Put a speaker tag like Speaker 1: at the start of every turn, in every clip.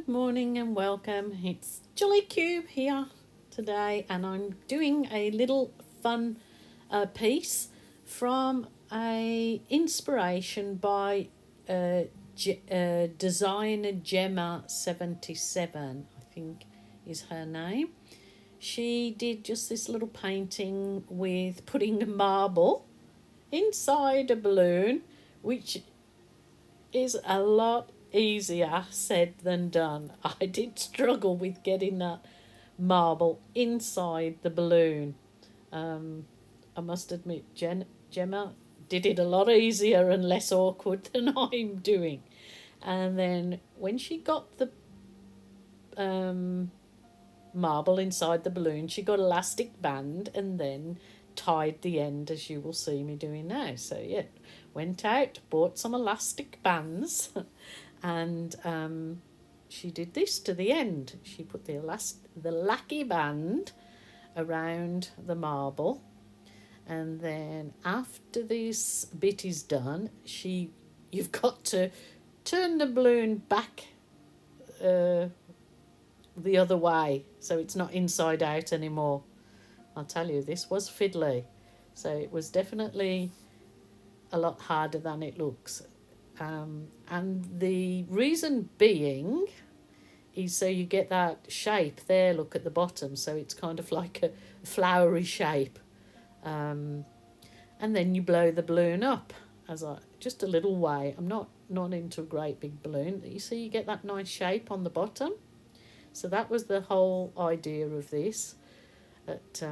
Speaker 1: Good morning and welcome. It's Jolly Cube here today, and I'm doing a little fun piece from a inspiration by designer Gemma 77, I think is her name. She did just this little painting with putting a marble inside a balloon, which is a lot easier said than done. I did struggle with getting that marble inside the balloon. I must admit, Gemma did it a lot easier and less awkward than I'm doing. And then when she got the marble inside the balloon, she got elastic band and then tied the end, as you will see me doing now. So yeah, went out, bought some elastic bands and she did this to the end. She put the lacky band around the marble, and then after this bit is done, you've got to turn the balloon back the other way, so it's not inside out anymore. I'll tell you, this was fiddly, so it was definitely a lot harder than it looks. And the reason being is so you get that shape there, look at the bottom, so it's kind of like a flowery shape. And then you blow the balloon up just a little way. I'm not into a great big balloon. You see, you get that nice shape on the bottom. So that was the whole idea of this. But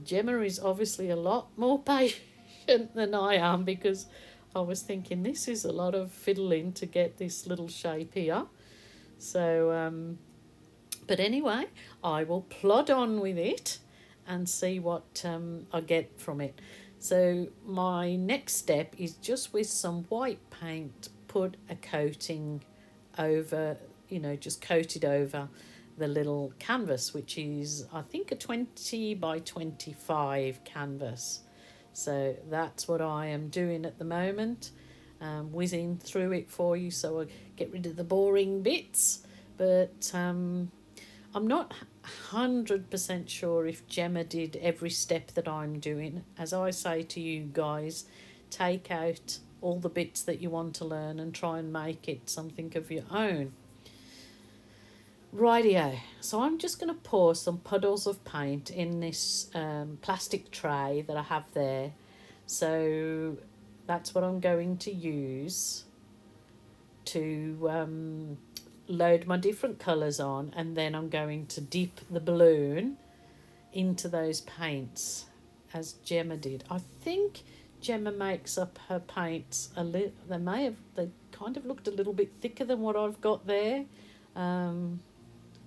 Speaker 1: Gemma is obviously a lot more patient than I am, because I was thinking this is a lot of fiddling to get this little shape here. So, but anyway, I will plod on with it and see what I get from it. So my next step is just with some white paint, put a coating over, just coat it over the little canvas, which is I think a 20 by 25 canvas. So that's what I am doing at the moment, whizzing through it for you so I get rid of the boring bits. But I'm not 100% sure if Gemma did every step that I'm doing. As I say to you guys, take out all the bits that you want to learn and try and make it something of your own. Rightio, so I'm just going to pour some puddles of paint in this plastic tray that I have there. So that's what I'm going to use to load my different colours on, and then I'm going to dip the balloon into those paints as Gemma did. I think Gemma makes up her paints a little, they kind of looked a little bit thicker than what I've got there.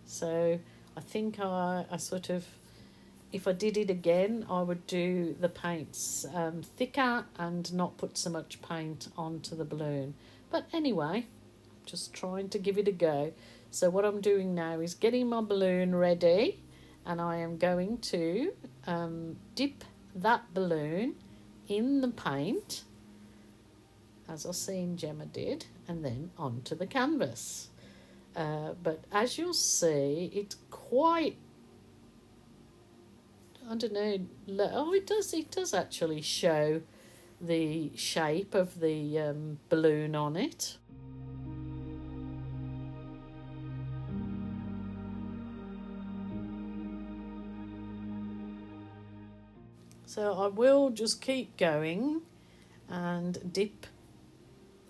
Speaker 1: So I think I sort of, if I did it again, I would do the paints thicker and not put so much paint onto the balloon. But anyway, just trying to give it a go. So what I'm doing now is getting my balloon ready, and I am going to dip that balloon in the paint, as I've seen Gemma did, and then onto the canvas. But as you'll see, it's quite, I don't know, it does actually show the shape of the balloon on it. So I will just keep going and dip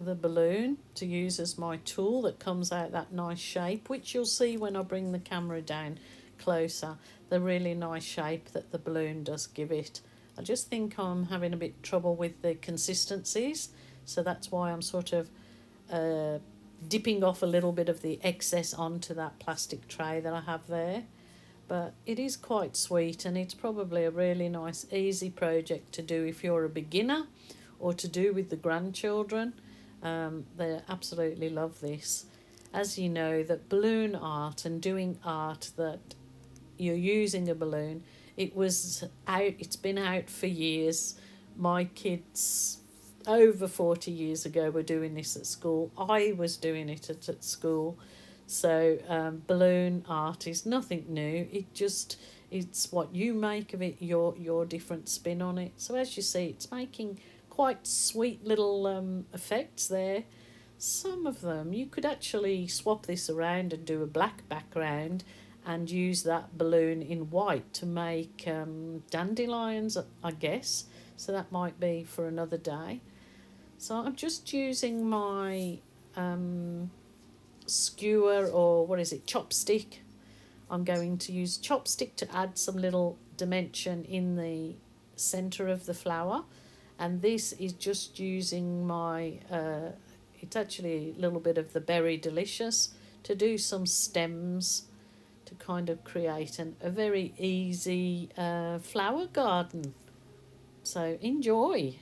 Speaker 1: the balloon to use as my tool that comes out that nice shape, which you'll see when I bring the camera down closer, the really nice shape that the balloon does give it. I just think I'm having a bit trouble with the consistencies, so that's why I'm sort of dipping off a little bit of the excess onto that plastic tray that I have there. But it is quite sweet, and it's probably a really nice easy project to do if you're a beginner, or to do with the grandchildren. They absolutely love this. As you know, that balloon art and doing art that you're using a balloon, it's been out for years. My kids over 40 years ago were doing this at school. I was doing it at school. So balloon art is nothing new. It's what you make of it, your different spin on it. So as you see, it's making quite sweet little effects there. Some of them you could actually swap this around and do a black background and use that balloon in white to make dandelions, I guess. So that might be for another day. So I'm just using my skewer, or what is it, chopstick. I'm going to use chopstick to add some little dimension in the center of the flower, and this is just using my it's actually a little bit of the Berry Delicious to do some stems to kind of create a very easy flower garden. So enjoy.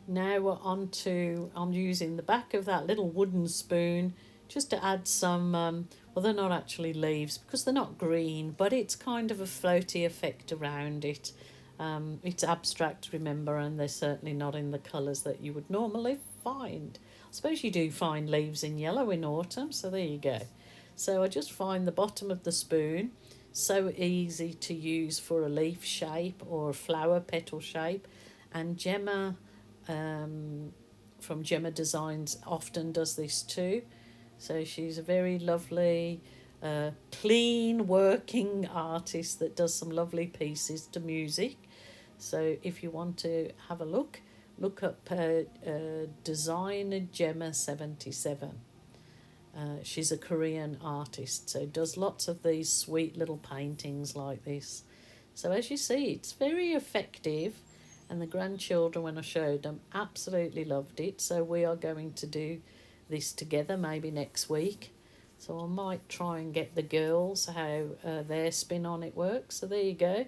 Speaker 1: Now we're on to, I'm using the back of that little wooden spoon just to add some, well, they're not actually leaves because they're not green, but it's kind of a floaty effect around it. It's abstract, remember, and they're certainly not in the colours that you would normally find. I suppose you do find leaves in yellow in autumn, so there you go. So I just find the bottom of the spoon, so easy to use for a leaf shape or a flower petal shape, and Gemma from Gemma Designs often does this too. So she's a very lovely, clean working artist that does some lovely pieces to music. So if you want to have a look up Designer Gemma 77. She's a Korean artist, so does lots of these sweet little paintings like this. So as you see, it's very effective, and the grandchildren, when I showed them, absolutely loved it. So we are going to do this together maybe next week. So I might try and get the girls how their spin on it works. So there you go,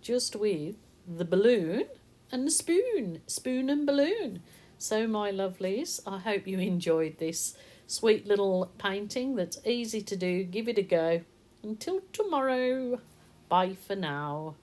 Speaker 1: just with the balloon and the spoon and balloon. So my lovelies, I hope you enjoyed this sweet little painting that's easy to do. Give it a go. Until tomorrow, bye for now.